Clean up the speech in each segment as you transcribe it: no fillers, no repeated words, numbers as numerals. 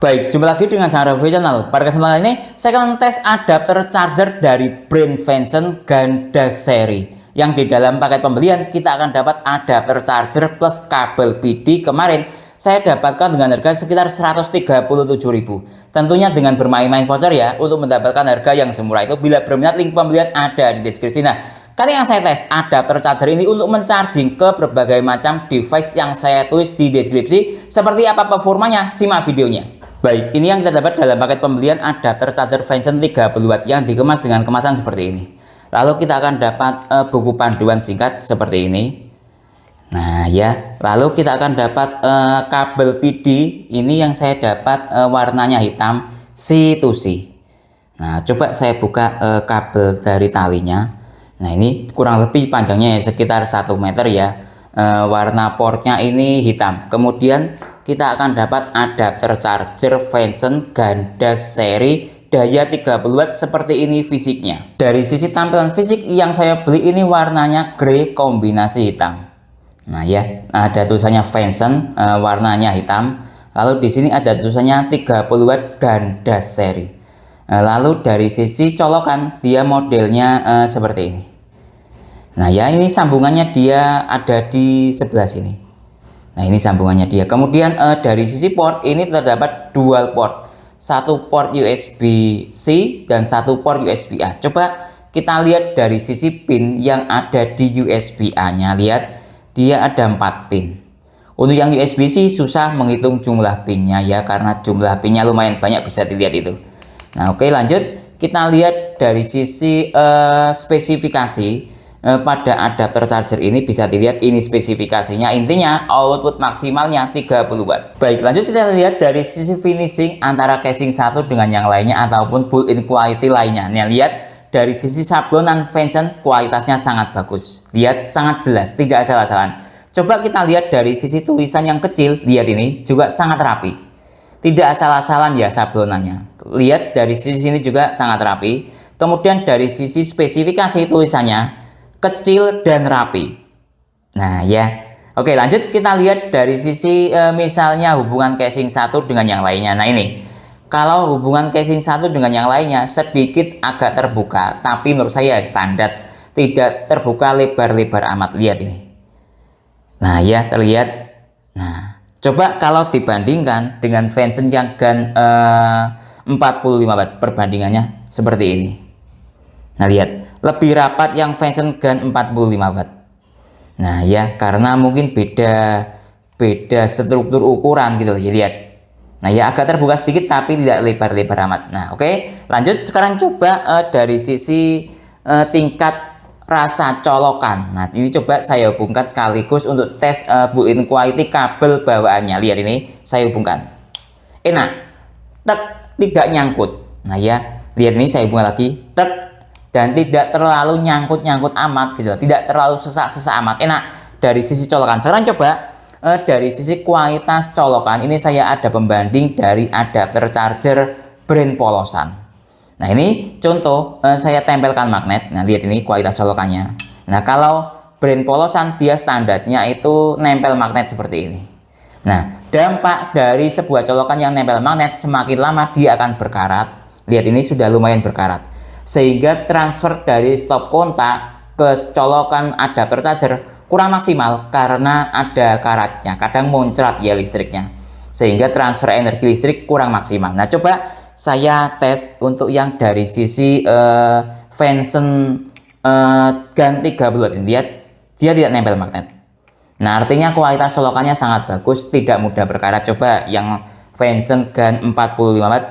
Baik, jumpa lagi dengan saya Review Channel. Pada kesempatan ini, saya akan tes adapter charger dari brand Venson ganda seri. Yang di dalam paket pembelian, kita akan dapat adapter charger plus kabel PD. Kemarin, saya dapatkan dengan harga sekitar 137.000. Tentunya dengan bermain-main voucher ya, untuk mendapatkan harga yang semurah itu. Bila berminat, link pembelian ada di deskripsi. Nah, kali yang saya tes adapter charger ini untuk mencharging ke berbagai macam device yang saya tulis di deskripsi. Seperti apa performanya, simak videonya. Baik, ini yang kita dapat dalam paket pembelian adapter charger Venson 30 watt yang dikemas dengan kemasan seperti ini. Lalu kita akan dapat buku panduan singkat seperti ini. Nah ya, lalu kita akan dapat kabel PD. Ini yang saya dapat warnanya hitam C to C. Nah, coba saya buka kabel dari talinya. Nah, ini kurang lebih panjangnya ya, sekitar 1 meter ya. Warna portnya ini hitam. Kemudian kita akan dapat adapter charger Venson ganda seri daya 30 watt seperti ini fisiknya. Dari sisi tampilan fisik yang saya beli ini warnanya grey kombinasi hitam. Nah ya, ada tulisannya Venson, warnanya hitam. Lalu di sini ada tulisannya 30 watt ganda seri. Lalu dari sisi colokan dia modelnya seperti ini. Nah ya, ini sambungannya dia ada di sebelah sini. Nah ini sambungannya dia. Kemudian dari sisi port ini terdapat dual port, satu port USB-C dan satu port USB-A. Coba kita lihat dari sisi pin yang ada di USB-A-nya. Lihat, dia ada 4 pin. Untuk yang USB-C susah menghitung jumlah pinnya ya, karena jumlah pinnya lumayan banyak, bisa dilihat itu. Nah oke, lanjut kita lihat dari sisi spesifikasi. Pada adapter charger ini bisa dilihat ini spesifikasinya, intinya output maksimalnya 30 watt. Baik, lanjut kita lihat dari sisi finishing antara casing satu dengan yang lainnya ataupun built-in quality lainnya. Nah, lihat dari sisi sablonan Venson kualitasnya sangat bagus. Lihat, sangat jelas, tidak ada salah-salahan. Coba kita lihat dari sisi tulisan yang kecil, lihat ini juga sangat rapi. Tidak salah-salahan ya sablonannya. Lihat dari sisi ini juga sangat rapi. Kemudian dari sisi spesifikasi tulisannya kecil dan rapi. Nah ya, oke, lanjut kita lihat dari sisi misalnya hubungan casing satu dengan yang lainnya. Nah ini, kalau hubungan casing satu dengan yang lainnya sedikit agak terbuka, tapi menurut saya standar, tidak terbuka lebar-lebar amat. Lihat ini. Nah ya, terlihat. Nah, coba kalau dibandingkan dengan Venson yang GAN 45 watt, perbandingannya seperti ini. Nah lihat, lebih rapat yang Venson GAN 45 watt. Nah ya, karena mungkin beda struktur ukuran gitu ya, lihat. Nah ya, agak terbuka sedikit tapi tidak lebar-lebar amat. Nah oke, lanjut sekarang coba dari sisi tingkat rasa colokan. Nah ini coba saya hubungkan sekaligus untuk tes built-in quality kabel bawaannya. Lihat ini, saya hubungkan. Enak, tidak nyangkut. Nah ya, lihat ini, saya hubungkan lagi, dan tidak terlalu nyangkut-nyangkut amat gitu, tidak terlalu sesak-sesak amat, enak dari sisi colokan. Sekarang coba dari sisi kualitas colokan, ini saya ada pembanding dari adapter charger brand polosan. Nah ini contoh, saya tempelkan magnet. Nah lihat ini kualitas colokannya. Nah kalau brand polosan dia standarnya itu nempel magnet seperti ini. Nah dampak dari sebuah colokan yang nempel magnet, semakin lama dia akan berkarat. Lihat ini sudah lumayan berkarat, sehingga transfer dari stop kontak ke colokan adapter charger kurang maksimal karena ada karatnya, kadang muncrat ya listriknya, sehingga transfer energi listrik kurang maksimal. Nah coba saya tes untuk yang dari sisi Venson GAN 30 watt ini. Lihat, dia tidak nempel magnet. Nah artinya kualitas colokannya sangat bagus, tidak mudah berkarat. Coba yang Venson GAN 45 watt,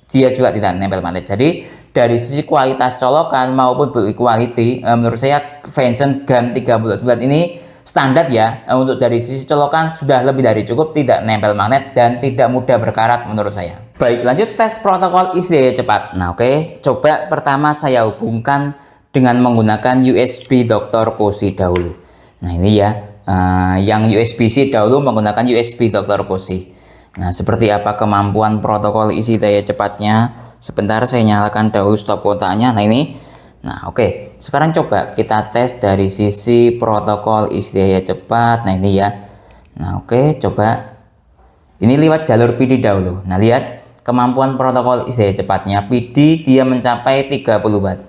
dia juga tidak nempel magnet. Jadi dari sisi kualitas colokan maupun build quality, menurut saya Venson GAN 30 watt ini standar ya. Untuk dari sisi colokan sudah lebih dari cukup, tidak nempel magnet dan tidak mudah berkarat menurut saya. Baik, lanjut tes protokol isi daya cepat. Nah oke, coba pertama saya hubungkan dengan menggunakan USB Dr. Cozy dahulu. Nah ini ya, yang USB-C dahulu menggunakan USB Dr. Cozy. Nah seperti apa kemampuan protokol isi daya cepatnya? Sebentar, saya nyalakan dahulu stop kontaknya. Nah ini, nah oke, sekarang coba kita tes dari sisi protokol isi daya cepat. Nah ini ya. Nah oke, coba Ini lewat jalur PD dahulu. Nah, lihat kemampuan protokol ISDA cepatnya. PD dia mencapai 30 watt.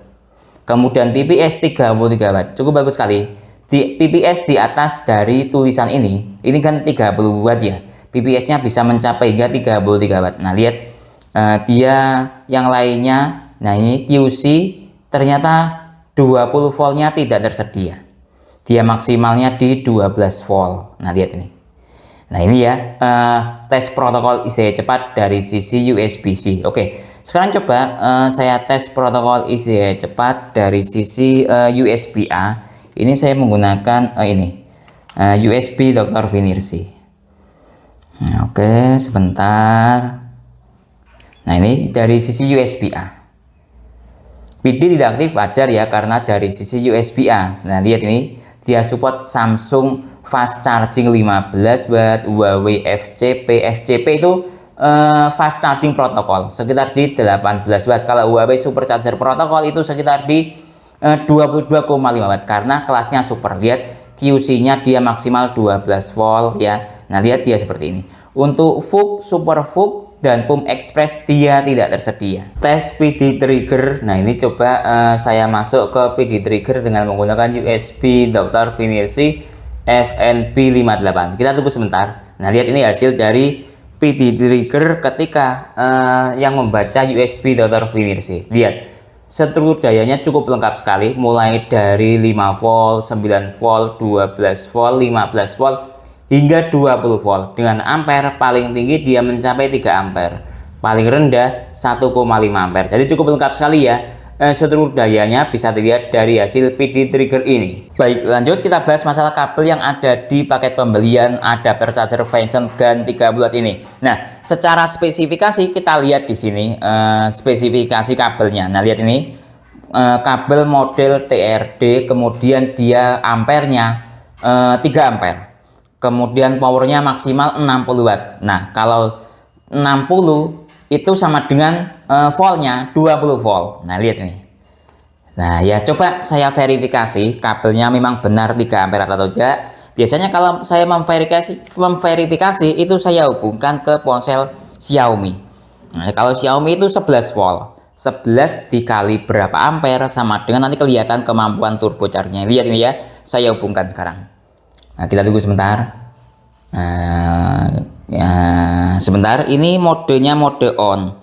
Kemudian PPS 33 watt. Cukup bagus sekali. Di PPS di atas dari tulisan ini kan 30 watt ya. PPS-nya bisa mencapai hingga 33 watt. Nah, lihat dia yang lainnya. Nah, ini QC ternyata 20 voltnya tidak tersedia. Dia maksimalnya di 12 volt. Nah, lihat ini. Nah, ini ya tes protokol ISDA cepat dari sisi USB-C. Oke, sekarang coba saya tes protokol ISDA cepat dari sisi USB-A. Ini saya menggunakan USB Dr. Vinirsi. Nah, oke, sebentar. Nah, ini dari sisi USB-A. PD tidak aktif, wajar ya, karena dari sisi USB-A. Nah, lihat ini, dia support Samsung fast charging 15 watt, Huawei FCP itu fast charging protokol sekitar di 18 watt. Kalau Huawei supercharger protokol itu sekitar di 22,5 watt karena kelasnya super. Lihat QC-nya dia maksimal 12 volt ya. Nah, lihat dia seperti ini. Untuk VOOC, super VOOC dan pump express dia tidak tersedia. Tes PD trigger. Nah, ini coba saya masuk ke PD trigger dengan menggunakan USB Dr. Vinirsi FNP58. Kita tunggu sebentar. Nah, lihat ini hasil dari PD trigger ketika yang membaca USB Dr. Vinirsi. Lihat seluruh dayanya cukup lengkap sekali, mulai dari 5 volt, 9 volt, 12 volt, 15 volt hingga 20 volt. Dengan ampere paling tinggi dia mencapai 3 ampere, paling rendah 1,5 ampere. Jadi cukup lengkap sekali ya. Seluruh dayanya bisa dilihat dari hasil PD trigger ini. Baik, lanjut kita bahas masalah kabel yang ada di paket pembelian adapter charger Vanson GaN 30 watt ini. Nah, secara spesifikasi kita lihat di sini spesifikasi kabelnya. Nah, lihat ini kabel model TRD, kemudian dia ampernya 3 ampere. Kemudian powernya maksimal 60 watt. Nah, kalau 60 itu sama dengan voltnya 20 volt. Nah, lihat ini. Nah, ya coba saya verifikasi kabelnya memang benar 3 ampere atau tidak. Biasanya kalau saya memverifikasi itu saya hubungkan ke ponsel Xiaomi. Nah, kalau Xiaomi itu 11 volt. 11 dikali berapa ampere sama dengan nanti kelihatan kemampuan turbocharger-nya. Lihat ini ya, saya hubungkan sekarang. Nah, kita tunggu sebentar. Ya, sebentar. Ini modenya mode on.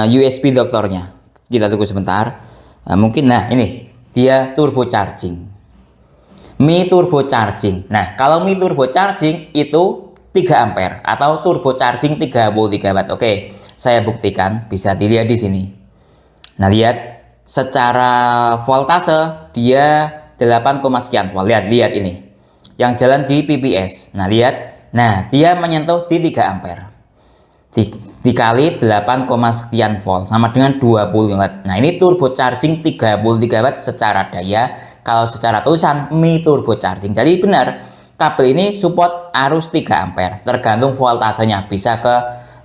USB doktornya. Kita tunggu sebentar. Mungkin, nah ini dia turbo charging. Mi turbo charging. Nah, kalau Mi turbo charging itu 3 ampere atau turbo charging 33 watt. Oke, saya buktikan, bisa dilihat di sini. Nah, lihat secara voltase dia 8, sekian volt. Lihat ini. Yang jalan di PPS. Nah, lihat. Nah, dia menyentuh di 3 ampere. Dikali 8, sekian volt sama dengan 20 watt. Nah, ini turbo charging 33 watt secara daya. Kalau secara tulisan Mi turbo charging. Jadi benar, kabel ini support arus 3 ampere. Tergantung voltasenya, bisa ke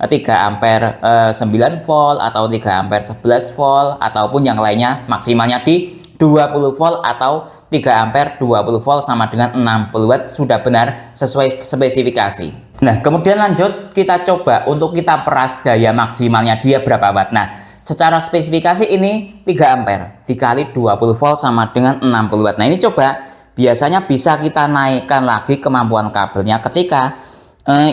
3 ampere 9 volt atau 3 ampere 11 volt ataupun yang lainnya maksimalnya di 20 volt atau 3 ampere 20 volt sama dengan 60 watt. Sudah benar sesuai spesifikasi. Nah, kemudian lanjut kita coba untuk kita peras daya maksimalnya dia berapa watt. Nah, secara spesifikasi ini 3 ampere dikali 20 volt sama dengan 60 watt. Nah, ini coba biasanya bisa kita naikkan lagi kemampuan kabelnya ketika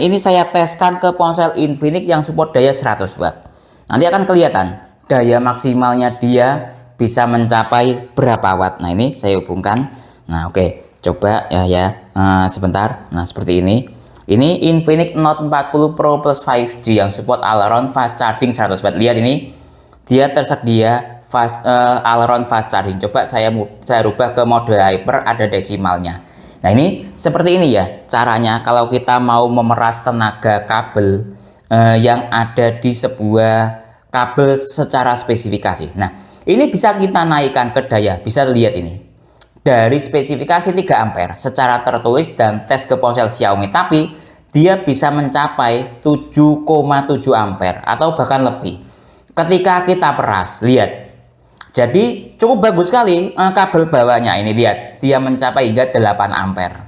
ini saya teskan ke ponsel Infinix yang support daya 100 watt. Nanti akan kelihatan daya maksimalnya dia bisa mencapai berapa watt. Nah, ini saya hubungkan. Nah, oke, coba ya sebentar. Nah, seperti ini. Ini Infinix Note 40 Pro Plus 5G yang support all-around fast charging 100 watt. Lihat ini, dia tersedia all-around fast charging. Coba saya rubah ke mode hyper, ada desimalnya. Nah, ini seperti ini ya caranya kalau kita mau memeras tenaga kabel yang ada di sebuah kabel secara spesifikasi. Nah, ini bisa kita naikkan ke daya, bisa lihat ini. Dari spesifikasi 3 ampere secara tertulis dan tes ke ponsel Xiaomi, tapi dia bisa mencapai 7,7 ampere atau bahkan lebih ketika kita peras. Lihat, jadi cukup bagus sekali kabel bawahnya ini. Lihat, dia mencapai hingga 8 ampere.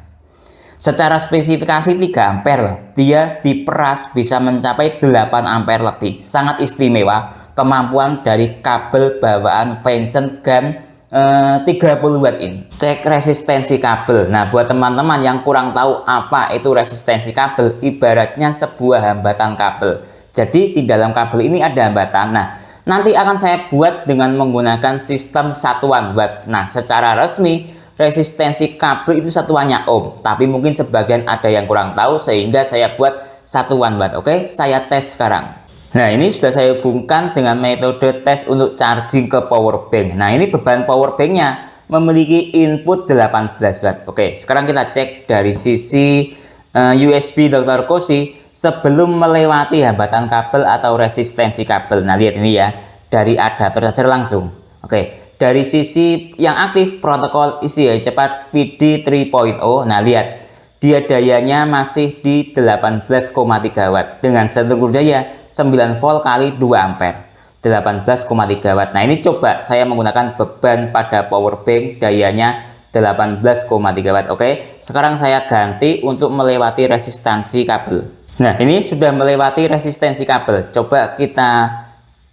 Secara spesifikasi 3 ampere loh. Dia diperas bisa mencapai 8 ampere lebih. Sangat istimewa kemampuan dari kabel bawaan Vanson GaN 30 watt ini. Cek resistensi kabel. Nah, buat teman-teman yang kurang tahu apa itu resistensi kabel, ibaratnya sebuah hambatan kabel. Jadi di dalam kabel ini ada hambatan. Nah, nanti akan saya buat dengan menggunakan sistem satuan watt. Nah, secara resmi resistensi kabel itu satuannya ohm, tapi mungkin sebagian ada yang kurang tahu sehingga saya buat satuan watt. Oke, saya tes sekarang. Nah, ini sudah saya hubungkan dengan metode tes untuk charging ke power bank. Nah, ini beban power banknya memiliki input 18 watt. Oke, sekarang kita cek dari sisi USB Dr. Cozy sebelum melewati hambatan kabel atau resistensi kabel. Nah, lihat ini ya, dari adapter charger langsung. Oke, dari sisi yang aktif protokol isi daya cepat PD 3.0. Nah, lihat dia dayanya masih di 18,3 watt dengan struktur daya 9 volt kali 2 ampere 18,3 watt. Nah, ini coba saya menggunakan beban pada power bank dayanya 18,3 watt. Oke, sekarang saya ganti untuk melewati resistansi kabel. Nah, ini sudah melewati resistensi kabel. Coba kita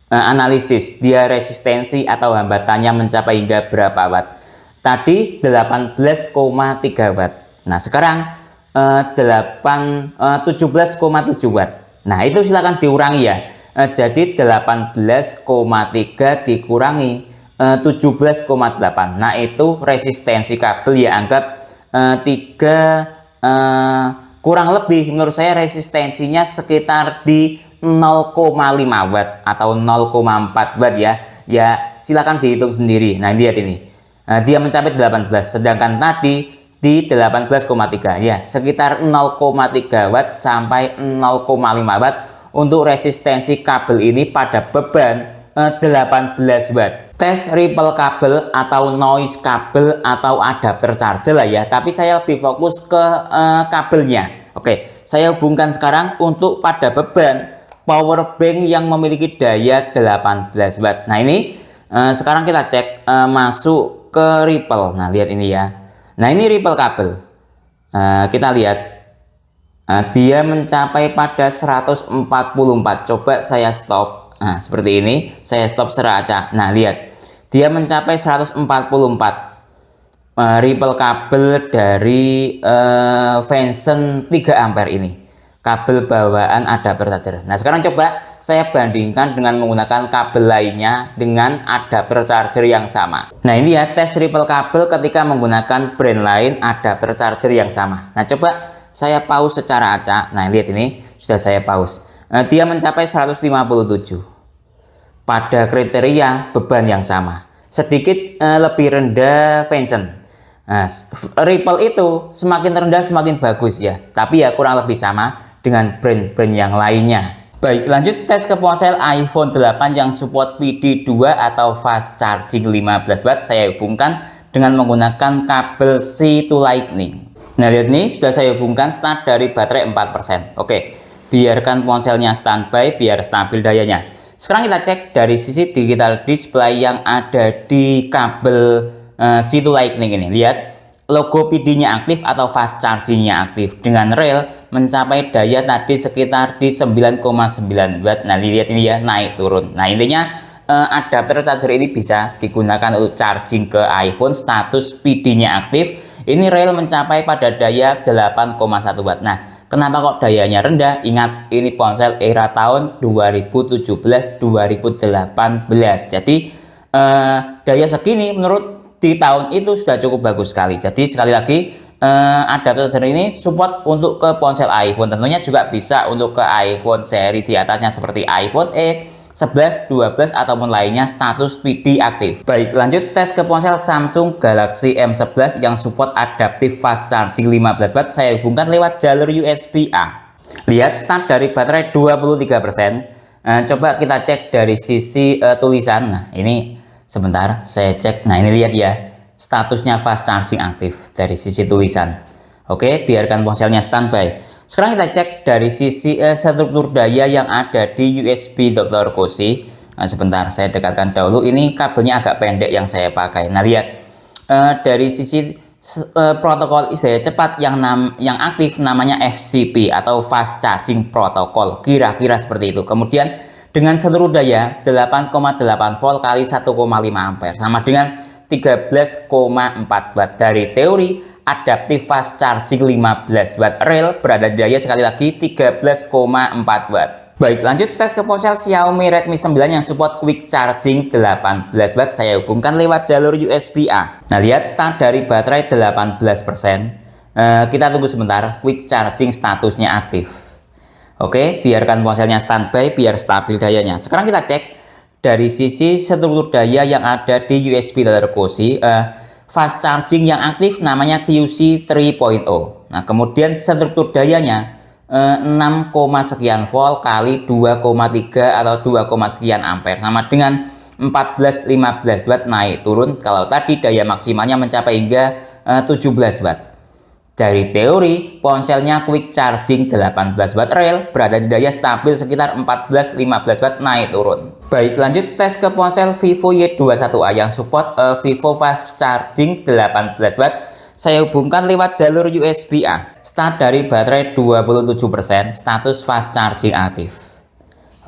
analisis dia resistensi atau hambatannya mencapai hingga berapa watt. Tadi 18,3 watt. Nah, sekarang 17,7 watt. Nah, itu silakan diurangi ya. Jadi 18,3 dikurangi 17,8. Nah, itu resistensi kabel ya, anggap 3 kurang lebih menurut saya resistensinya sekitar di 0,5 watt atau 0,4 watt ya. Ya, silakan dihitung sendiri. Nah, lihat ini. Dia mencapai 18, sedangkan tadi di 18,3 ya, sekitar 0,3 watt sampai 0,5 watt untuk resistensi kabel ini pada beban 18 watt. Tes ripple kabel atau noise kabel atau adapter charger lah ya, tapi saya lebih fokus ke kabelnya. Oke, saya hubungkan sekarang untuk pada beban power bank yang memiliki daya 18 watt. Nah, ini sekarang kita cek masuk ke ripple. Nah, lihat ini ya. Nah, ini ripple kabel. Kita lihat dia mencapai pada 144. Coba saya stop. Nah, seperti ini. Saya stop seraca. Nah, lihat. Dia mencapai 144. Ripple kabel dari Vanson 3 ampere ini. Kabel bawaan adapter charger. Nah, sekarang coba saya bandingkan dengan menggunakan kabel lainnya dengan adapter charger yang sama. Nah, ini ya tes ripple kabel ketika menggunakan brand lain adapter charger yang sama. Nah, coba saya pause secara acak. Nah, lihat ini sudah saya pause. Dia mencapai 157 pada kriteria beban yang sama. Sedikit lebih rendah Vanson. Nah, ripple itu semakin rendah semakin bagus ya. Tapi ya kurang lebih sama dengan brand-brand yang lainnya. Baik, lanjut tes ke ponsel iPhone 8 yang support PD 2 atau fast charging 15 watt. Saya hubungkan dengan menggunakan kabel C to Lightning. Nah, lihat nih, sudah saya hubungkan start dari baterai 4%. Oke, biarkan ponselnya standby biar stabil dayanya. Sekarang kita cek dari sisi digital display yang ada di kabel C to Lightning ini. Lihat, logo PD-nya aktif atau fast charging-nya aktif. Dengan rel mencapai daya tadi sekitar di 9,9 watt. Nah, lihat ini ya, naik turun. Nah, intinya adapter charger ini bisa digunakan untuk charging ke iPhone, status PD-nya aktif. Ini rel mencapai pada daya 8,1 watt. Nah, kenapa kok dayanya rendah? Ingat, ini ponsel era tahun 2017-2018. Jadi daya segini menurut di tahun itu sudah cukup bagus sekali. Jadi sekali lagi adapter charger ini support untuk ke ponsel iPhone. Tentunya juga bisa untuk ke iPhone seri di atasnya seperti iPhone X, 11, 12 ataupun lainnya status PD aktif. Baik, lanjut tes ke ponsel Samsung Galaxy M11 yang support adaptive fast charging 15 watt. Saya hubungkan lewat jalur USB-A. Lihat start dari baterai 23%. Coba kita cek dari sisi tulisan. Nah, ini sebentar saya cek. Nah, ini lihat ya, statusnya fast charging aktif dari sisi tulisan. Oke, biarkan ponselnya standby. Sekarang kita cek dari sisi struktur daya yang ada di USB Dr. Cozy. Nah, sebentar saya dekatkan dahulu. Ini kabelnya agak pendek yang saya pakai. Nah, lihat dari sisi protokol isi daya cepat yang aktif namanya FCP atau Fast Charging Protocol, kira-kira seperti itu. Kemudian dengan seluruh daya 8,8 volt kali 1,5 ampere sama dengan 13,4 watt. Dari teori adaptif fast charging 15 watt, real berada di daya sekali lagi 13,4 watt. Baik, lanjut tes ke ponsel Xiaomi Redmi 9 yang support quick charging 18 watt. Saya hubungkan lewat jalur USB-A. Nah, lihat start dari baterai 18%. Kita tunggu sebentar, quick charging statusnya aktif. Oke, biarkan ponselnya standby biar stabil dayanya. Sekarang kita cek dari sisi struktur daya yang ada di USB Data Cozy. Fast charging yang aktif namanya QC 3.0. Nah, kemudian struktur dayanya 6, sekian volt kali 2,3 atau 2, sekian ampere sama dengan 14-15 watt naik turun. Kalau tadi daya maksimalnya mencapai hingga 17 watt. Dari teori, ponselnya quick charging 18 watt, real berada di daya stabil sekitar 14-15 watt naik turun. Baik, lanjut tes ke ponsel Vivo Y21A yang support Vivo Fast Charging 18 watt. Saya hubungkan lewat jalur USB-A. Start dari baterai 27%, status fast charging aktif.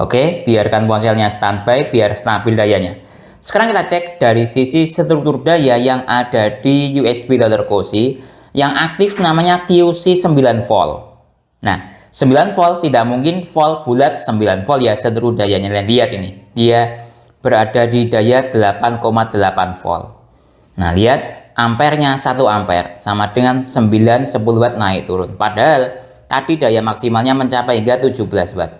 Oke, biarkan ponselnya standby biar stabil dayanya. Sekarang kita cek dari sisi struktur daya yang ada di USB Data Cozy. Yang aktif namanya QC 9 volt. Nah, 9 volt tidak mungkin volt bulat 9 volt ya seluruh dayanya. Lihat ini, dia berada di daya 8,8 volt. Nah, lihat ampernya 1 ampere sama dengan 9-10 watt naik turun. Padahal tadi daya maksimalnya mencapai hingga 17 watt.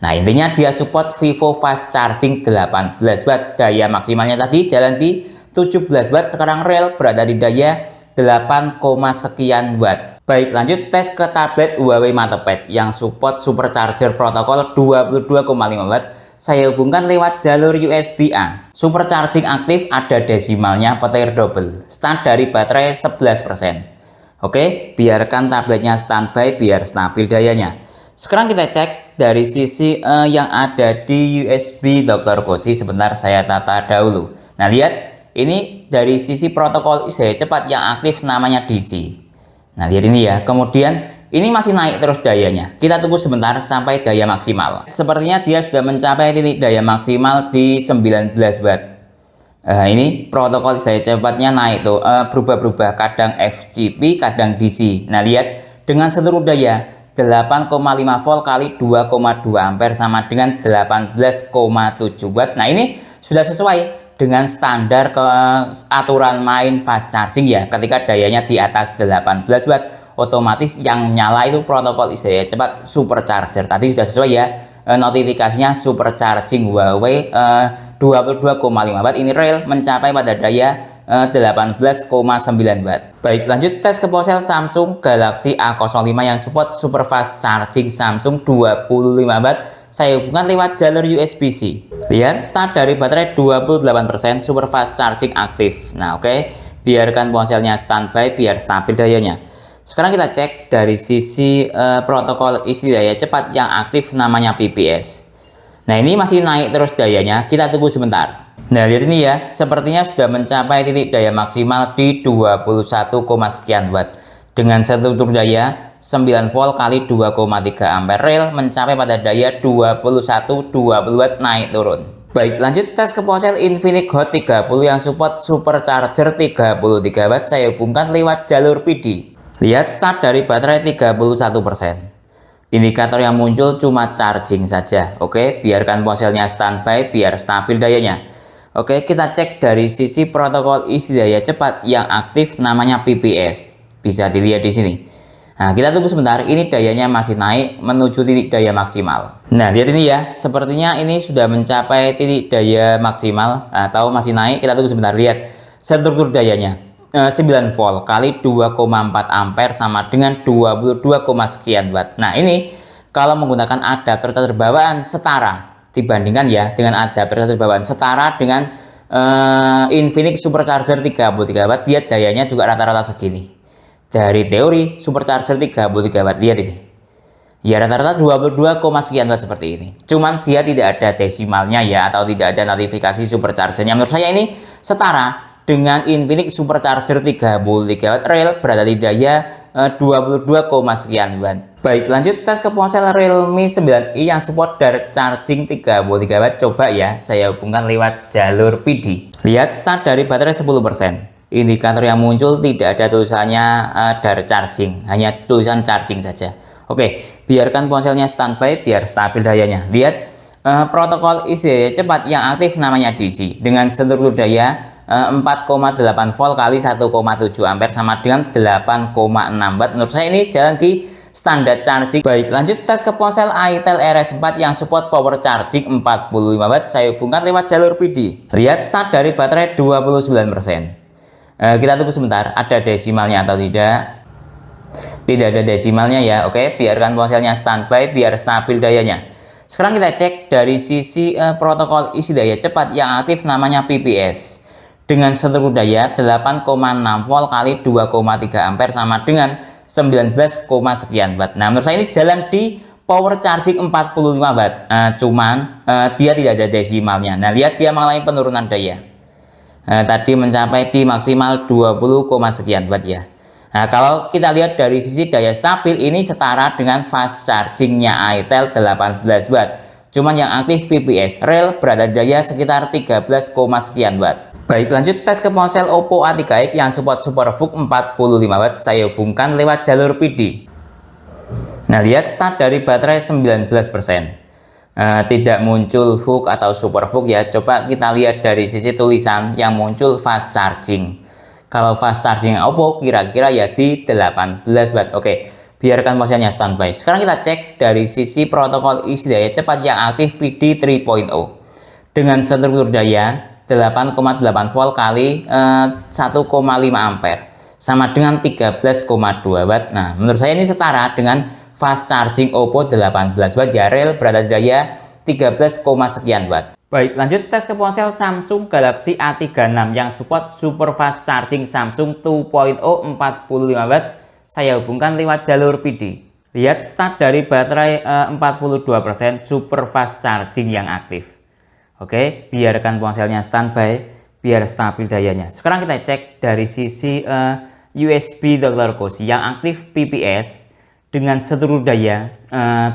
Nah, intinya dia support Vivo Fast Charging 18 watt. Daya maksimalnya tadi jalan di 17 watt, sekarang real berada di daya 8, sekian watt. Baik, lanjut tes ke tablet Huawei MatePad yang support supercharger protokol 22,5 watt. Saya hubungkan lewat jalur USB-A. Supercharging aktif, ada desimalnya, petir double. Start dari baterai 11%. Oke, biarkan tabletnya standby biar stabil dayanya. Sekarang kita cek dari sisi yang ada di USB Dr. Cozy. Sebentar saya tata dahulu. Nah, lihat. Ini dari sisi protokol isi daya cepat yang aktif namanya DC. Nah, lihat ini ya. Kemudian ini masih naik terus dayanya. Kita tunggu sebentar sampai daya maksimal. Sepertinya dia sudah mencapai titik daya maksimal di 19 watt. Ini protokol isi daya cepatnya naik tuh, berubah-ubah, kadang FCP, kadang DC. Nah, lihat dengan seluruh daya 8,5 volt kali 2,2 ampere sama dengan 18,7 watt. Nah, ini sudah sesuai dengan standar aturan main fast charging ya. Ketika dayanya di atas 18 watt, otomatis yang nyala itu protokol isi daya cepat supercharger. Tadi sudah sesuai ya, notifikasinya supercharging Huawei 22,5 watt. Ini real mencapai pada daya 18,9 watt. Baik, lanjut tes ke ponsel Samsung Galaxy A05 yang support super fast charging Samsung 25 watt. Saya hubungkan lewat jalur USB-C. Lihat, start dari baterai 28%, super fast charging aktif. Nah, oke, biarkan ponselnya standby biar stabil dayanya. Sekarang kita cek dari sisi protokol isi daya cepat yang aktif namanya PPS. Nah, ini masih naik terus dayanya. Kita tunggu sebentar. Nah, lihat ini ya, sepertinya sudah mencapai titik daya maksimal di 21, sekian watt. Dengan struktur daya 9 volt kali 2,3 ampere, real mencapai pada daya 21-20 watt naik turun. Baik, lanjut tes ke ponsel Infinix Hot 30 yang support supercharger 33 watt. Saya hubungkan lewat jalur PD. Lihat, start dari baterai 31%. Indikator yang muncul cuma charging saja. Oke, biarkan ponselnya standby biar stabil dayanya. Oke, kita cek dari sisi protokol isi daya cepat yang aktif namanya PPS. Bisa dilihat di sini. Nah, kita tunggu sebentar. Ini dayanya masih naik menuju titik daya maksimal. Nah, lihat ini ya. Sepertinya ini sudah mencapai titik daya maksimal atau masih naik. Kita tunggu sebentar. Lihat struktur dayanya 9 volt kali 2,4 ampere sama dengan 22, sekian watt. Nah, ini kalau menggunakan adapter charger bawaan setara dibandingkan ya dengan adapter charger bawaan setara dengan Infinix supercharger 33 watt, dia dayanya juga rata-rata segini. Dari teori supercharger 33 watt, lihat ini ya, rata-rata 22, sekian watt seperti ini. Cuman dia tidak ada desimalnya ya, atau tidak ada notifikasi superchargernya. Menurut saya ini setara dengan Infinix Supercharger 33 watt, rel berada di daya 22, sekian watt. Baik, lanjut tes ke ponsel Realme 9i yang support direct charging 33 watt. Coba ya, saya hubungkan lewat jalur PD. Lihat start dari baterai 10%. Indikator yang muncul tidak ada tulisannya direct charging, hanya tulisan charging saja. Oke, biarkan ponselnya standby biar stabil dayanya. Lihat protokol isi daya cepat yang aktif namanya DC dengan seluruh daya 4,8 volt kali 1,7 ampere sama dengan 8,6 watt. Menurut saya ini jalan di standar charging. Baik, lanjut tes ke ponsel Itel RS4 yang support power charging 45 watt. Saya hubungkan lewat jalur PD. Lihat start dari baterai 29%. Kita tunggu sebentar, ada desimalnya atau tidak? Tidak ada desimalnya ya. Oke, biarkan ponselnya standby biar stabil dayanya. Sekarang kita cek dari sisi protokol isi daya cepat yang aktif namanya PPS dengan seluruh daya 8,6 volt kali 2,3 ampere sama dengan 19, sekian watt. Nah, menurut saya ini jalan di power charging 45 watt. Cuman dia tidak ada desimalnya. Nah, lihat dia mengalami penurunan daya. Tadi mencapai di maksimal 20, sekian watt ya. Nah, kalau kita lihat dari sisi daya stabil ini setara dengan fast chargingnya Itel 18 watt. Cuman yang aktif PPS, rel berada daya sekitar 13, sekian watt. Baik, lanjut tes ke ponsel Oppo A3x yang support SuperVOOC 45 watt. Saya hubungkan lewat jalur PD. Nah, lihat start dari baterai 19%. Tidak muncul VOOC atau SuperVOOC ya. Coba kita lihat dari sisi tulisan yang muncul fast charging. Kalau fast charging Oppo kira-kira ya di 18 watt. Oke, biarkan ponselnya standby. Sekarang kita cek dari sisi protokol isi daya cepat yang aktif PD 3.0 dengan struktur daya 8,8 volt kali 1,5 ampere sama dengan 13,2 watt. Nah, menurut saya ini setara dengan fast charging Oppo 18 watt ya, rel berada di daya 13, sekian watt. Baik, lanjut tes ke ponsel Samsung Galaxy A36 yang support super fast charging Samsung 2.0 45 watt. Saya hubungkan lewat jalur PD. Lihat start dari baterai 42% super fast charging yang aktif. Oke, biarkan ponselnya standby biar stabil dayanya. Sekarang kita cek dari sisi USB Dr. Cozy yang aktif PPS dengan seluruh daya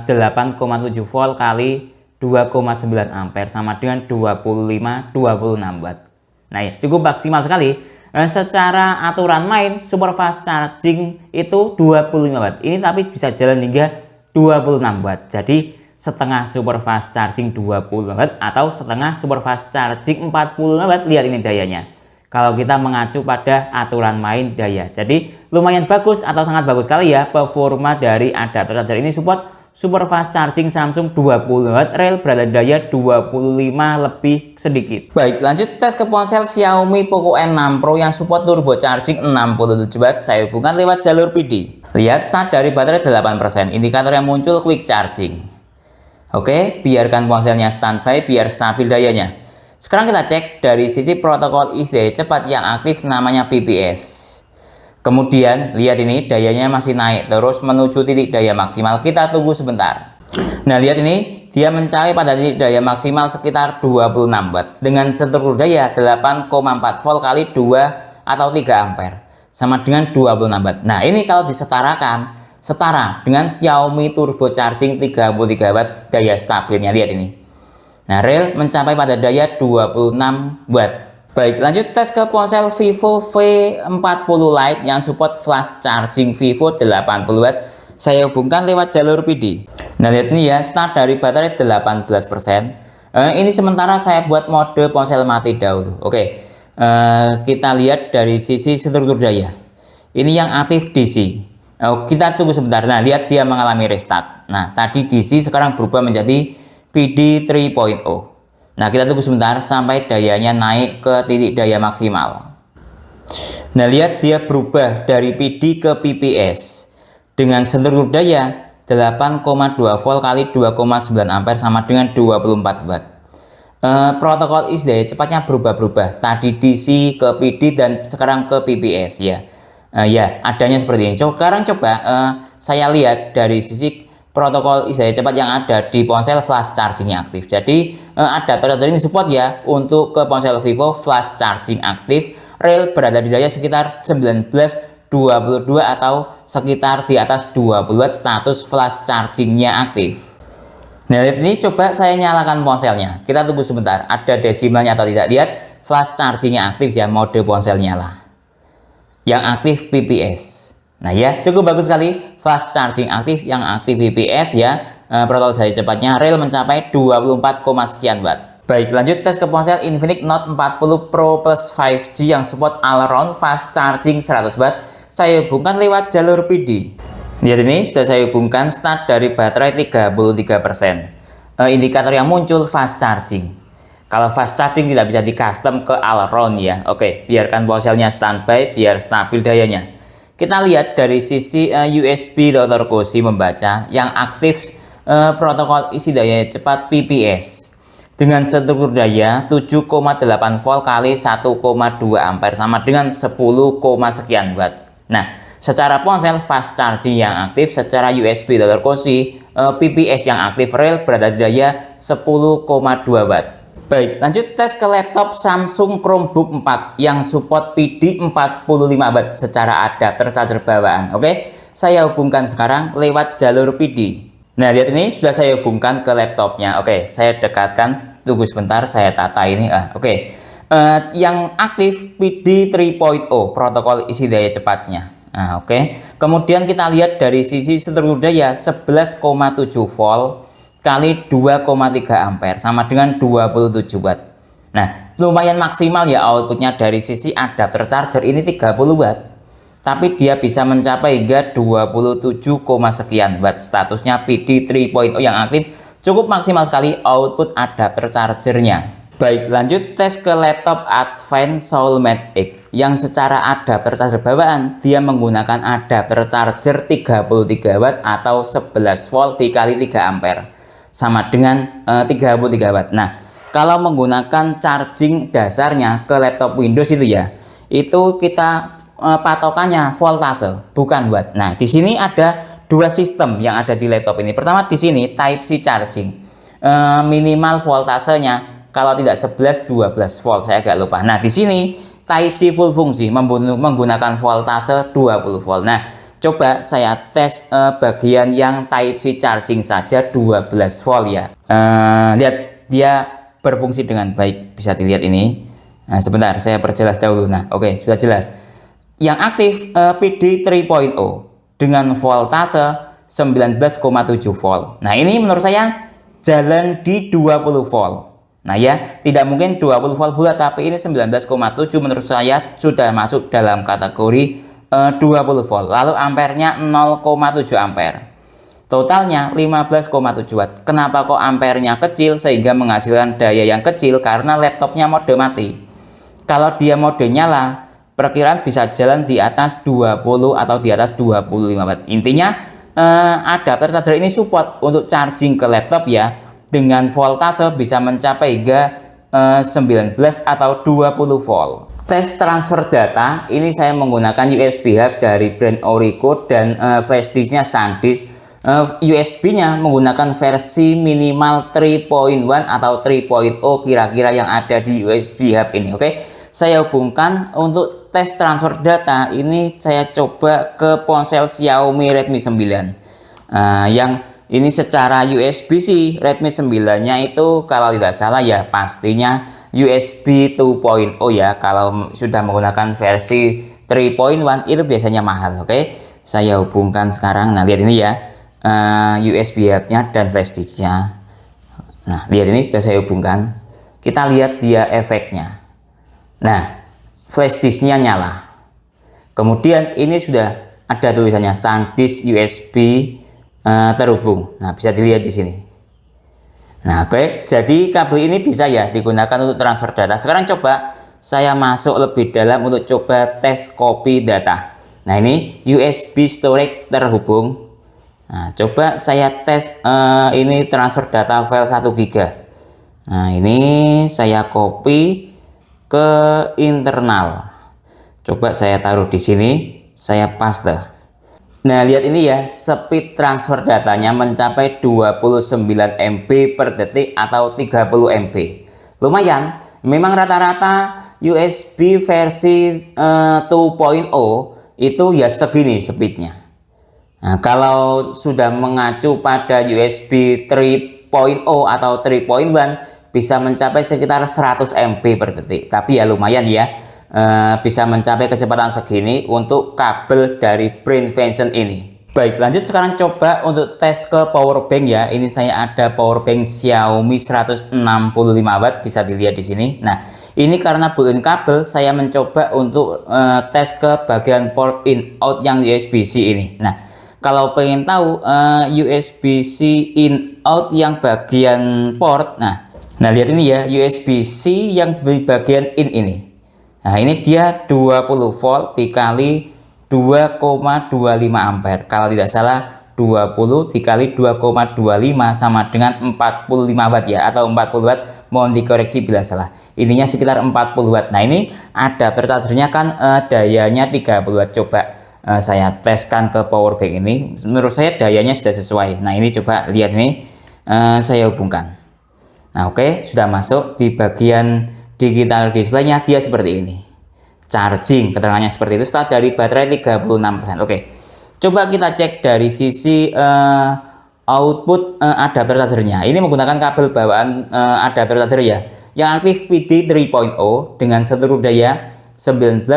8,7 volt kali 2,9 ampere sama dengan 26 watt. Nah, ya, cukup maksimal sekali. Secara aturan main super fast charging itu 25 watt. Ini tapi bisa jalan hingga 26 watt. Jadi setengah super fast charging 20 watt atau setengah super fast charging 40 watt. Lihat ini dayanya. Kalau kita mengacu pada aturan main daya. Jadi lumayan bagus atau sangat bagus sekali ya performa dari adapter charger ini, support super fast charging Samsung 20 watt, rel berada daya 25 lebih sedikit. Baik, lanjut tes ke ponsel Xiaomi Poco M6 Pro yang support turbo charging 67 watt. Saya hubungkan lewat jalur PD. Lihat start dari baterai 8%. Indikator yang muncul quick charging. Oke, biarkan ponselnya standby biar stabil dayanya. Sekarang kita cek dari sisi protokol isi daya cepat yang aktif namanya PPS. Kemudian lihat ini dayanya masih naik terus menuju titik daya maksimal. Kita tunggu sebentar. Nah, lihat ini dia mencapai pada titik daya maksimal sekitar 26 watt dengan struktur daya 8,4 volt kali 2 atau 3 ampere sama dengan 26 watt. Nah, ini kalau disetarakan setara dengan Xiaomi turbo charging 33 watt daya stabilnya. Lihat ini. Nah, rel mencapai pada daya 26 watt. Baik, lanjut tes ke ponsel Vivo V40 Lite yang support flash charging Vivo 80 watt. Saya hubungkan lewat jalur PD. Nah, lihat ini ya, start dari baterai 18%. Ini sementara saya buat mode ponsel mati dahulu. Oke, kita lihat dari sisi struktur daya. Ini yang aktif DC. Kita tunggu sebentar. Nah, lihat dia mengalami restart. Nah, tadi DC sekarang berubah menjadi PD 3.0. Nah, kita tunggu sebentar sampai dayanya naik ke titik daya maksimal. Nah, lihat dia berubah dari PD ke PPS dengan seluruh daya 8,2 volt kali 2,9 ampere sama dengan 24 watt. Protokol isi daya cepatnya berubah-berubah. Tadi DC ke PD dan sekarang ke PPS ya. Ya, adanya seperti ini. Sekarang coba saya lihat dari sisi protokol isi daya cepat yang ada di ponsel flash charging yang aktif. Jadi adapter ini support ya untuk ke ponsel Vivo flash charging aktif Rel berada di daya sekitar 1922 atau sekitar di atas 20 watt, status flash chargingnya aktif. Nah, lihat ini, coba saya nyalakan ponselnya. Kita tunggu sebentar, ada desimalnya atau tidak. Lihat, flash chargingnya aktif ya, mode ponsel nyala. Yang aktif PPS. Nah ya, cukup bagus sekali. Flash charging aktif, yang aktif PPS ya. Protokol daya cepatnya rel mencapai 24, sekian watt. Baik, lanjut tes ke ponsel Infinix Note 40 Pro Plus 5G yang support all around fast charging 100 watt. Saya hubungkan lewat jalur PD. Lihat ini, sudah saya hubungkan, start dari baterai 33%. Indikator yang muncul fast charging. Kalau fast charging tidak bisa di custom ke all around ya. Oke, biarkan ponselnya standby biar stabil dayanya. Kita lihat dari sisi USB Dr. Cozy membaca yang aktif protokol isi daya cepat PPS. Dengan struktur daya 7,8 volt kali 1,2 ampere sama dengan 10, sekian watt. Nah, secara ponsel fast charging yang aktif, secara USB Dr. Cozy PPS yang aktif, rel berada di daya 10,2 watt. Baik, lanjut tes ke laptop Samsung Chromebook 4 yang support PD 45 watt secara adapter charger bawaan. Oke, saya hubungkan sekarang lewat jalur PD. Nah, lihat ini, sudah saya hubungkan ke laptopnya. Oke, saya dekatkan, tunggu sebentar, saya tata ini. Oke. Yang aktif PD 3.0 protokol isi daya cepatnya. Nah, oke. Kemudian kita lihat dari sisi struktur daya 11,7 volt kali 2,3 ampere sama dengan 27 watt. Nah, lumayan maksimal ya outputnya dari sisi adapter charger ini 30 watt. Tapi dia bisa mencapai hingga 27, sekian watt. Statusnya PD 3.0 yang aktif, cukup maksimal sekali output adapter chargernya. Baik, lanjut tes ke laptop Advance Soulmate X yang secara adapter charger bawaan dia menggunakan adapter charger 33 watt atau 11 volt dikali 3 ampere sama dengan 33 watt. Nah, kalau menggunakan charging dasarnya ke laptop Windows itu ya, itu kita patokannya voltase bukan watt. Nah, di sini ada dua sistem yang ada di laptop ini. Pertama, di sini Type C charging, minimal voltasenya kalau tidak 11 12 volt, saya agak lupa. Nah, di sini Type C full fungsi menggunakan voltase 20 volt. Nah, coba saya tes bagian yang Type C charging saja 12 volt ya. Lihat, dia berfungsi dengan baik, bisa dilihat ini. Nah, sebentar, saya perjelas dahulu. Nah, oke, sudah jelas. Yang aktif PD 3.0 dengan voltase 19,7 volt. Nah, ini menurut saya jalan di 20 volt. Nah ya, tidak mungkin 20 volt bulat, tapi ini 19,7 menurut saya sudah masuk dalam kategori 20 volt. Lalu ampernya 0,7 ampere. Totalnya 15,7 watt. Kenapa kok ampernya kecil sehingga menghasilkan daya yang kecil? Karena laptopnya mode mati. Kalau dia mode nyala, perkiraan bisa jalan di atas 20 atau di atas 25 watt. Intinya adapter charger ini support untuk charging ke laptop ya. Dengan voltase bisa mencapai hingga 19 atau 20 volt. Tes transfer data ini saya menggunakan USB hub dari brand Orico dan flash disknya SanDisk. USB-nya menggunakan versi minimal 3.1 atau 3.0 kira-kira yang ada di USB hub ini. Oke, saya hubungkan untuk tes transfer data ini. Saya coba ke ponsel Xiaomi Redmi 9 yang ini secara USB-C Redmi 9-nya itu kalau tidak salah ya pastinya USB 2.0 ya. Kalau sudah menggunakan versi 3.1 itu biasanya mahal. Oke, saya hubungkan sekarang. Nah, lihat ini ya, USB hub-nya dan flash disk-nya. Nah, lihat ini sudah saya hubungkan. Kita lihat dia efeknya. Nah, flash disk-nya nyala. Kemudian ini sudah ada tulisannya SanDisk USB terhubung. Nah, bisa dilihat di sini. Nah, oke, jadi kabel ini bisa ya digunakan untuk transfer data. Sekarang coba saya masuk lebih dalam untuk coba tes copy data. Nah, ini USB storage terhubung. Nah, coba saya tes ini transfer data file 1 GB. Nah, ini saya copy ke internal. Coba saya taruh di sini, saya paste. Nah, lihat ini ya, speed transfer datanya mencapai 29 MB per detik atau 30 MB. Lumayan, memang rata-rata USB versi 2.0 itu ya segini speednya. Nah, kalau sudah mengacu pada USB 3.0 atau 3.1 bisa mencapai sekitar 100 MB per detik. Tapi ya lumayan ya, bisa mencapai kecepatan segini untuk kabel dari Brainvention ini. Baik, lanjut sekarang coba untuk tes ke power bank ya. Ini saya ada power bank Xiaomi 165 watt, bisa dilihat di sini. Nah, ini karena built-in kabel, saya mencoba untuk tes ke bagian port in out yang USB-C ini. Nah, kalau pengen tahu USB-C in out yang bagian port, nah lihat ini ya, USB-C yang di bagian in ini. Nah, ini dia 20 volt dikali 2,25 ampere. Kalau tidak salah 20 dikali 2,25 sama dengan 45 watt ya, atau 40 watt, mohon dikoreksi bila salah. Ininya sekitar 40 watt. Nah, ini adapter chargernya kan dayanya 30 watt. Coba saya teskan ke power bank ini, menurut saya dayanya sudah sesuai. Nah, ini coba lihat ini, saya hubungkan. Nah, oke, sudah masuk di bagian digital display-nya, dia seperti ini. Charging, keterangannya seperti itu, start dari baterai 36%. Oke, coba kita cek dari sisi output adapter chargernya. Ini menggunakan kabel bawaan adapter charger ya, yang aktif PD 3.0 dengan seluruh daya 19,6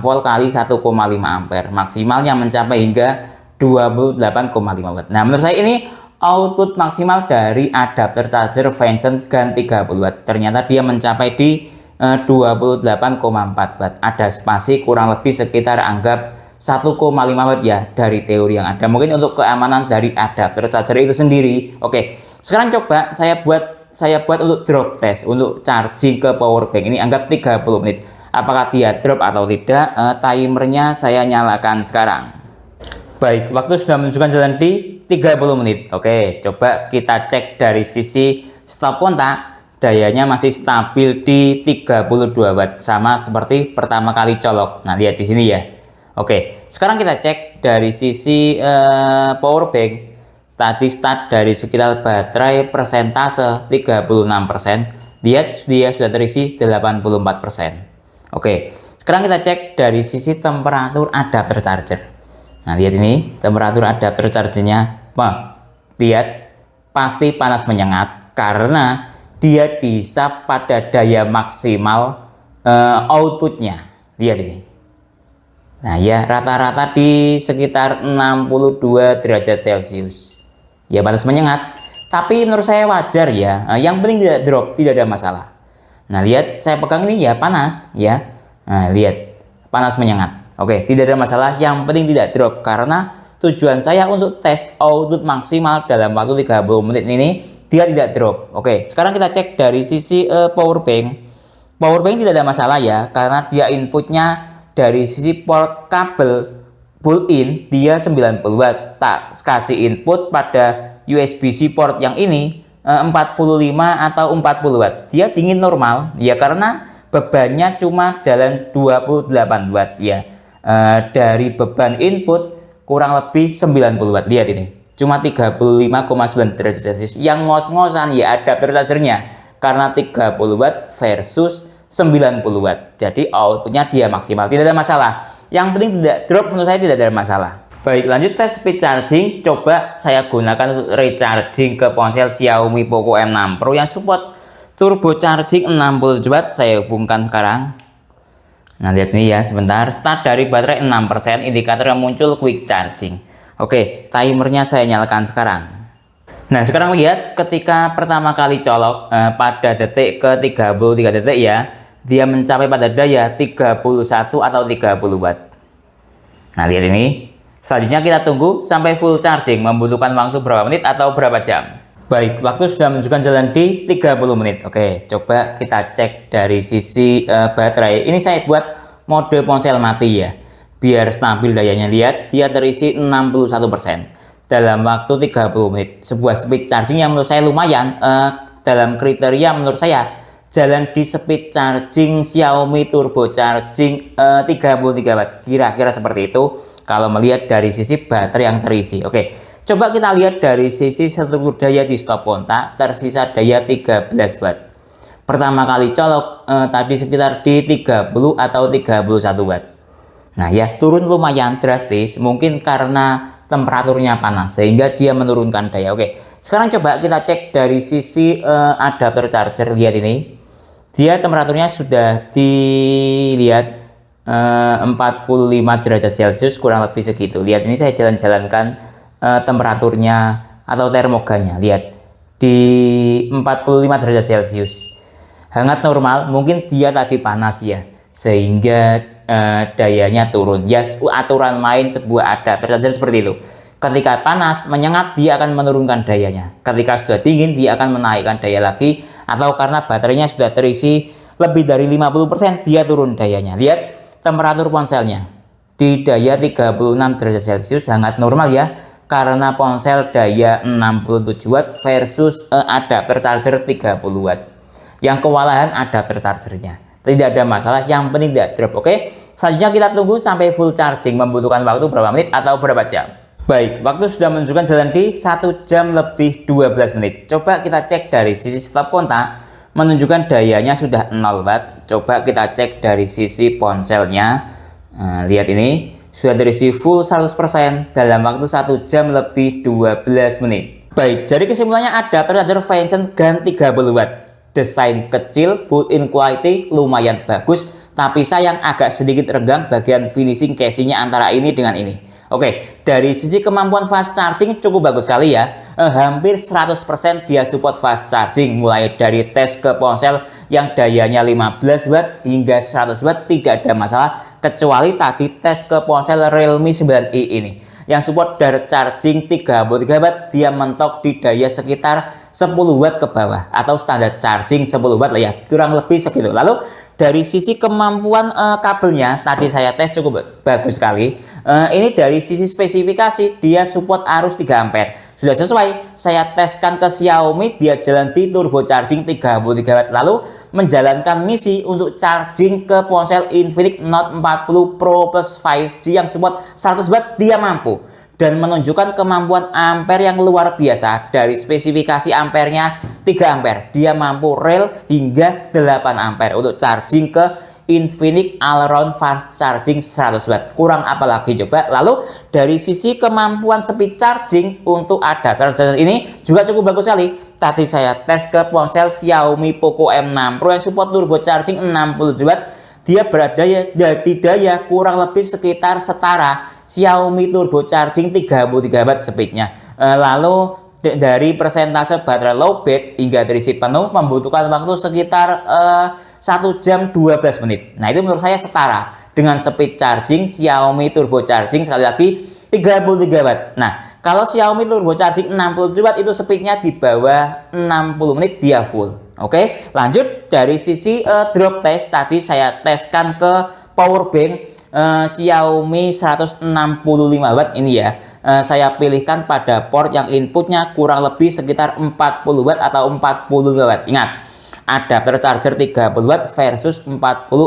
volt kali 1,5 ampere, maksimalnya mencapai hingga 28,5 watt. Nah, menurut saya ini output maksimal dari adapter charger Vention GaN 30 watt. Ternyata dia mencapai di 28,4 watt. Ada spasi kurang lebih sekitar anggap 1,5 watt ya dari teori yang ada. Mungkin untuk keamanan dari adapter charger itu sendiri. Oke, sekarang coba saya buat untuk drop test untuk charging ke power bank ini, anggap 30 menit. Apakah dia drop atau tidak? Timernya saya nyalakan sekarang. Baik, waktu sudah menunjukkan jalan di 30 menit. Oke, coba kita cek dari sisi stop kontak. Dayanya masih stabil di 32 watt, sama seperti pertama kali colok. Nah, lihat di sini ya. Oke, sekarang kita cek dari sisi power bank. Tadi start dari sekitar baterai persentase 36%. Lihat, dia sudah terisi 84%. Oke, sekarang kita cek dari sisi temperatur adapter charger. Nah, lihat ini temperatur adapter chargernya. Lihat, pasti panas menyengat karena dia disap pada daya maksimal outputnya. Lihat ini. Nah ya, rata-rata di sekitar 62 derajat Celcius. Ya, panas menyengat. Tapi menurut saya wajar ya. Yang penting tidak drop, tidak ada masalah. Nah, lihat saya pegang ini ya panas ya. Nah, lihat panas menyengat. Oke, tidak ada masalah. Yang penting tidak drop karena tujuan saya untuk tes output maksimal dalam waktu 30 menit ini dia tidak drop. Oke, sekarang kita cek dari sisi power bank. Power bank tidak ada masalah ya karena dia inputnya dari sisi port kabel built-in dia 90 watt. Tak kasih input pada USB-C port yang ini 45 atau 40 watt. Dia dingin normal ya karena bebannya cuma jalan 28 watt ya. Dari beban input kurang lebih 90 watt. Lihat ini. Cuma 35,9 derajat Celcius. Yang ngos-ngosan ya adapter chargernya karena 30 watt versus 90 watt. Jadi outputnya dia maksimal. Tidak ada masalah. Yang penting tidak drop, menurut saya tidak ada masalah. Baik, lanjut tes speed charging. Coba saya gunakan untuk recharging ke ponsel Xiaomi Poco M6 Pro yang support turbo charging 60 watt. Saya hubungkan sekarang. Nah, lihat ini ya, sebentar. Start dari baterai 6%, indikator yang muncul quick charging. Oke, timernya saya nyalakan sekarang. Nah, sekarang lihat ketika pertama kali colok pada detik ke 33 detik ya, dia mencapai pada daya 31 atau 30 watt. Nah, lihat ini. Selanjutnya kita tunggu sampai full charging, membutuhkan waktu berapa menit atau berapa jam. Baik, waktu sudah menunjukkan jalan di 30 menit. Oke, coba kita cek dari sisi baterai. Ini saya buat mode ponsel mati ya, biar stabil dayanya. Lihat, dia terisi 61% dalam waktu 30 menit. Sebuah speed charging yang menurut saya lumayan. Dalam kriteria menurut saya jalan di speed charging Xiaomi turbo charging 33 watt. Kira-kira seperti itu kalau melihat dari sisi baterai yang terisi. Oke, coba kita lihat dari sisi seluruh daya di stop kontak, tersisa daya 13 watt. Pertama kali colok tadi sekitar di 30 atau 31 watt. Nah ya, turun lumayan drastis, mungkin karena temperaturnya panas sehingga dia menurunkan daya. Oke, sekarang coba kita cek dari sisi adapter charger. Lihat ini, dia temperaturnya sudah dilihat 45 derajat Celcius, kurang lebih segitu. Lihat ini, saya jalan-jalankan temperaturnya atau termoganya. Lihat di 45 derajat Celcius, hangat normal. Mungkin dia tadi panas ya, sehingga dayanya turun. Ya, aturan main sebuah adapter charger seperti itu. Ketika panas menyengat, dia akan menurunkan dayanya. Ketika sudah dingin, dia akan menaikkan daya lagi. Atau karena baterainya sudah terisi lebih dari 50%, dia turun dayanya. Lihat temperatur ponselnya di daya 36 derajat Celcius, hangat normal ya, karena ponsel daya 67 watt versus adapter charger 30 watt. Yang kewalahan adapter chargernya. Tidak ada masalah, yang penting tidak drop. Oke, selanjutnya kita tunggu sampai full charging. Membutuhkan waktu berapa menit atau berapa jam? Baik, waktu sudah menunjukkan jalan di 1 jam lebih 12 menit. Coba kita cek dari sisi stop kontak, menunjukkan dayanya sudah 0 watt. Coba kita cek dari sisi ponselnya. Nah, lihat ini, sudah terisi full 100% dalam waktu 1 jam lebih 12 menit. Baik, jadi kesimpulannya adapter charger Vanson GAN 30 watt. Desain kecil, built-in quality lumayan bagus, tapi sayang agak sedikit renggang bagian finishing casingnya antara ini dengan ini. Oke, dari sisi kemampuan fast charging cukup bagus sekali ya. Hampir 100% dia support fast charging, mulai dari tes ke ponsel yang dayanya 15 watt hingga 100 watt tidak ada masalah, kecuali tadi tes ke ponsel Realme 9i ini yang support direct charging 33 watt, dia mentok di daya sekitar 10 watt ke bawah, atau standar charging 10 watt lah ya, kurang lebih segitu. Lalu dari sisi kemampuan kabelnya tadi saya tes cukup bagus sekali. Ini dari sisi spesifikasi dia support arus 3 ampere. Sudah sesuai, saya teskan ke Xiaomi, dia jalan di turbo charging 33 watt. Lalu menjalankan misi untuk charging ke ponsel Infinix Note 40 Pro Plus 5G yang support 100 watt, dia mampu. Dan menunjukkan kemampuan ampere yang luar biasa. Dari spesifikasi ampernya 3 ampere, dia mampu rel hingga 8 ampere untuk charging ke Infinix All-Round Fast Charging 100 watt. Kurang apa lagi coba. Lalu dari sisi kemampuan speed charging untuk adapter charger ini juga cukup bagus sekali. Tadi saya tes ke ponsel Xiaomi Poco M6 Pro yang support turbo charging 60 watt. Dia berada di daya kurang lebih sekitar setara Xiaomi turbo charging 33 watt speednya. Lalu dari persentase baterai lowbat hingga terisi penuh membutuhkan waktu sekitar 1 jam 12 menit. Nah, itu menurut saya setara dengan speed charging Xiaomi turbo charging sekali lagi 33 watt. Nah, kalau Xiaomi turbo charging 60 watt itu speednya di bawah 60 menit dia full. Oke, lanjut dari sisi drop test. Tadi saya teskan ke power bank Xiaomi 165 watt ini ya. Saya pilihkan pada port yang inputnya kurang lebih sekitar 40 watt atau 40 watt. Ingat, adapter charger 30 watt versus 40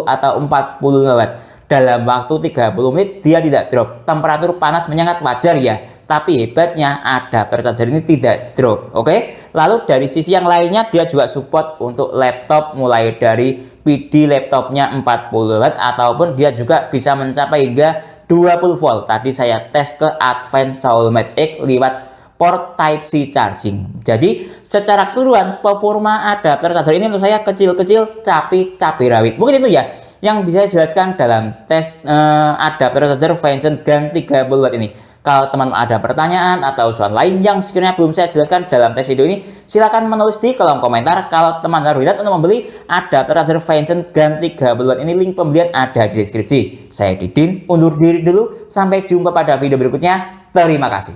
atau 40 watt. Dalam waktu 30 menit dia tidak drop. Temperatur panas menyengat wajar ya, tapi hebatnya adapter charger ini tidak drop. Oke, lalu dari sisi yang lainnya dia juga support untuk laptop, mulai dari PD laptopnya 40 watt ataupun dia juga bisa mencapai hingga 20 volt. Tadi saya tes ke Advance Soulmate X lewat port Type-C charging. Jadi secara keseluruhan performa adapter charger ini menurut saya kecil-kecil tapi cabai rawit. Mungkin itu ya yang bisa saya jelaskan dalam tes adapter charger Vanson GAN 30 watt ini. Kalau teman-teman ada pertanyaan atau soal lain yang sekiranya belum saya jelaskan dalam tes video ini, silahkan menulis di kolom komentar. Kalau teman-teman berminat untuk membeli adapter charger Vanson GAN 30 watt ini, link pembelian ada di deskripsi. Saya Didin, undur diri dulu. Sampai jumpa pada video berikutnya. Terima kasih.